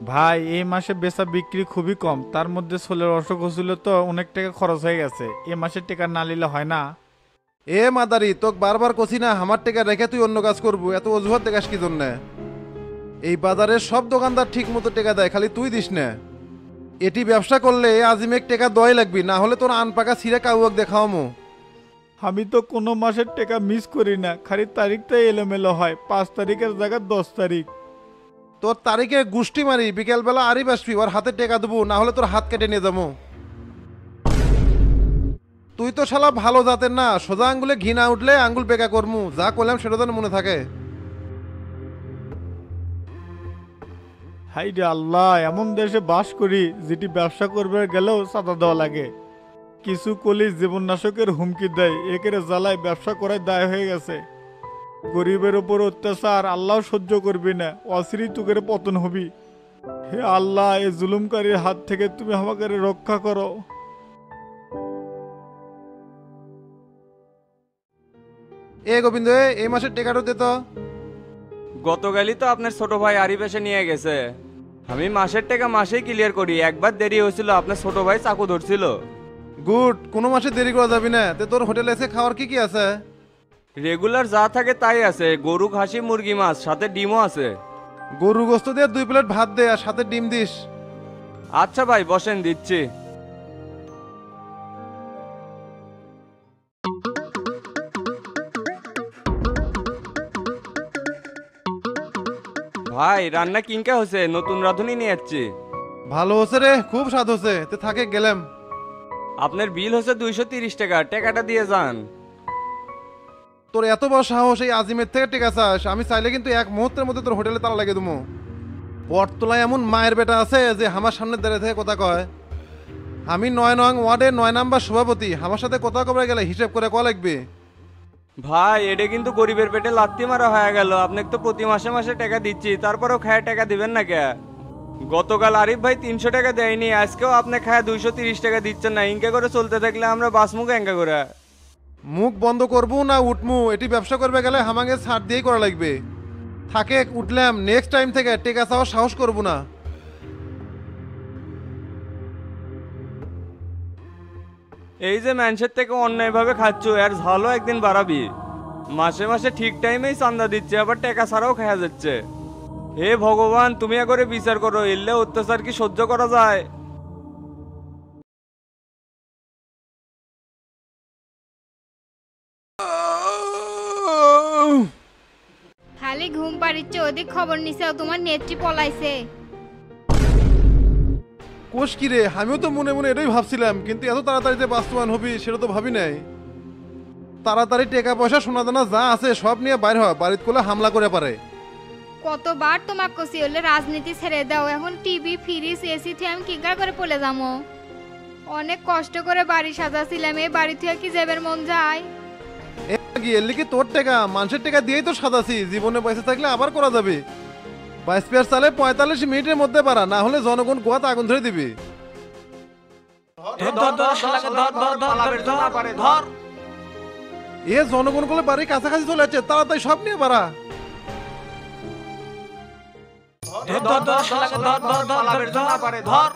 ভাই এই মাসে বেচা বিক্রি খুবই কম, তার মধ্যে ছোলের অসুখ হচ্ছিল তো অনেক টাকা খরচ হয়ে গেছে। এ মাসের টাকা না নিলে হয় না। এ মাদারি তোকে বারবার কছি না আমার টাকা রেখে তুই অন্য কাজ করবো, এত অজুহাত দেখাস কি জন্য? এই বাজারের সব দোকানদার ঠিক মতো টাকা দেয়, খালি তুই দিস না। এটি ব্যবসা করলে আজিমেক টাকা দয় লাগবি, না হলে তোর আন পাকা ছিঁড়ে কাউক দেখাওয়ামো। আমি তো কোনো মাসের টাকা মিস করি না, খালি তারিখটাই এলোমেলো হয়, 5 তারিখের জায়গায় 10 তারিখ। তোর তারিখে গুষ্টি মারি, বিকেলবেলা আরিফ আসবি, ওর হাতে টাকা দেবো, না হলে তোর হাত কেটে নিয়ে যাবো। তুই তো শালা ভালো জাতের না, সোজা আঙ্গুলে ঘি না উঠলে আঙ্গুল বেকা করমু, যা করলাম সেটা যেন মনে থাকে। হাই রে আল্লাহ, এমন দেশে বাস করি যেটি ব্যবসা করবে গেলেও চাঁদা দেওয়া লাগে। কিছু কলি জীবননাশকের হুমকি দেয়, একের জ্বালায় ব্যবসা করায় দায় হয়ে গেছে। গরিবের ওপর অত্যাচার আল্লাহ সহ্য করবি না, অশ্রী তুকের পতন হবি। হে আল্লাহ, এই জুলুমকারীর হাত থেকে তুমি আমাকে রক্ষা করো। এ গোবিন্দ, এই মাসের টাকাটা দে তো। গতকালই তো আপনার ছোট ভাই আরিফ এসে নিয়ে গেছে। আমি মাসের টাকা মাসেই ক্লিয়ার করি, একবার দেরি হয়েছিল আপনার ছোট ভাই চাকু ধরছিল। গুড, কোনো মাসে দেরি করা যাবি না। তে তোর হোটেলে এসে খাওয়ার কি কি আছে? রেগুলার যা থাকে তাই আছে, গরু খাসি মুরগি মাছ সাথে ডিমও আছে। গরু গোস্ত দিয়ে 2 প্লেট ভাত দে আর সাথে ডিম দিস। আচ্ছা ভাই বসেন, দিচ্ছি। ভাই রান্না কিংকা হয়েছে, নতুন রাঁধুনি নিয়ে যাচ্ছি। ভালো হচ্ছে রে, খুব স্বাদ হচ্ছে। তে থাকে গেলাম। আপনার বিল হচ্ছে 230 টাকা, টাকাটা দিয়ে যান। তোর এত বড় সাহস এই আজিমের থেকে টেকা চাস? আমি চাইলে কিন্তু এক মুহূর্তের মধ্যে তোর হোটেলে তালা লাগিয়ে দেবো। বটতলায় এমন মায়ের বেটা আছে যে আমার সামনে দাঁড়িয়ে থেকে কথা কয়। আমি 9 নং ওয়ার্ডের 9 নাম্বার সভাপতি, আমার সাথে কথা কবে গেলে হিসেব করে ক লাগবে। ভাই এটা কিন্তু গরিবের পেটে লাত্তি মারা হয়ে গেল। আপনাকে তো প্রতি মাসে মাসে টাকা দিচ্ছি, তারপরেও খায় টাকা দিবেন না কে? গতকাল আরিফ ভাই 300 টাকা দেয়নি, আজকেও আপনি খায় 230 টাকা দিচ্ছেন না। ইনকা করে চলতে থাকলে আমরা বাসমুখ এঙ্কা করে। মুখ বন্ধ করবো না উঠমু? এটি ব্যবসা করবে গেলে আমাকে ছাড় দিয়েই করা লাগবে। থাকে উঠলাম, নেক্সট টাইম থেকে টেকা চাওয়ার সাহস করবো না। এই যে মানুষের থেকে অন্যায়ভাবে খাচ্ছ, এর ঝালও একদিন বাড়াবি। মাসে মাসে ঠিক টাইমেই চান্দা দিচ্ছে, আবার টাকা ছাড়াও খাওয়া যাচ্ছে। হে ভগবান, তুমি একবারে বিচার করো, এলে অত্যাচার কি সহ্য করা যায়? খালি ঘুম পাড়িচ্ছে, ওদিক খবর নিছেও তোমার নেত্রী পলাইছে। কোষ কি রে, আমিও তো মনে মনে এটাই ভাবছিলাম, কিন্তু এত তাড়াতাড়ি যে বাস্তবায়ন হবি সেটা তো ভাবি নাই। তাড়াতাড়ি টাকা পয়সা সোনা দানা যা আছে সব নিয়ে বাইর হয়, বাড়িতে কোলে হামলা করে পারে। কতবার তোমাক কছি হলে রাজনীতি ছেড়ে দাও, এখন টিভি ফ্রিজ এসি থেকে আমি কিঙ্কার করে পলে যাবো। অনেক কষ্ট করে বাড়ি সাজাছিলাম, এই বাড়ি থেকে কি যাবের মন যায়? এলি কি তোর টাকা? মানুষের টাকা দিয়েই তো সাজাছি, জীবনে পয়সা থাকলে আবার করা যাবে। 22 চালে 45 মিনিটের মধ্যে পারা, না হলে জনগণ গোয়াতে আগুন ধরে দিবি। এ জনগণ গুলো বাড়ির কাছাকাছি চলে যাচ্ছে, তাড়াতাড়ি সব নিয়ে পারা। ধর